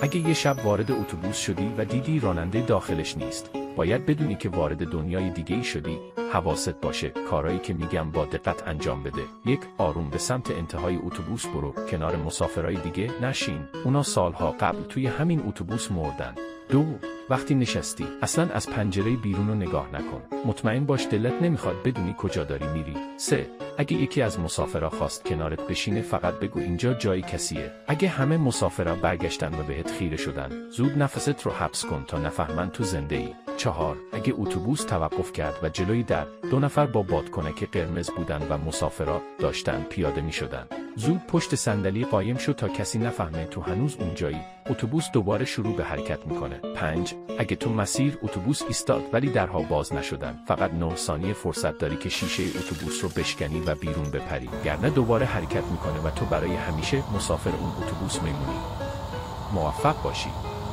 اگه یه شب وارد اتوبوس شدی و دیدی راننده داخلش نیست، باید بدونی که وارد دنیای دیگه‌ای شدی. حواست باشه کارایی که میگم با دقت انجام بده. 1. آروم به سمت انتهای اتوبوس برو، کنار مسافرای دیگه نشین. اونا سالها قبل توی همین اتوبوس مردن. 2. وقتی نشستی اصلاً از پنجره بیرون رو نگاه نکن. مطمئن باش دلت نمیخواد بدونی کجا داری میری. 3. اگه یکی از مسافرها خواست کنارت بشینه فقط بگو اینجا جای کسیه. اگه همه مسافرها برگشتن و بهت خیره شدن، زود نفست رو حبس کن تا نفهمن تو زنده ای. 4. اگه اتوبوس توقف کرد و جلوی در 2 نفر با بادکنک قرمز بودن و مسافرها داشتن پیاده میشدن، زود پشت صندلی قایم شو تا کسی نفهمه تو هنوز اونجایی. اتوبوس دوباره شروع به حرکت میکنه. 5. اگه تو مسیر اتوبوس ایستاد ولی درها باز نشدن، فقط 9 ثانیه فرصت داری که شیشه اتوبوس رو بشکنی و بیرون بپری، گرنه دوباره حرکت میکنه و تو برای همیشه مسافر اون اتوبوس میمونی. موفق باشی.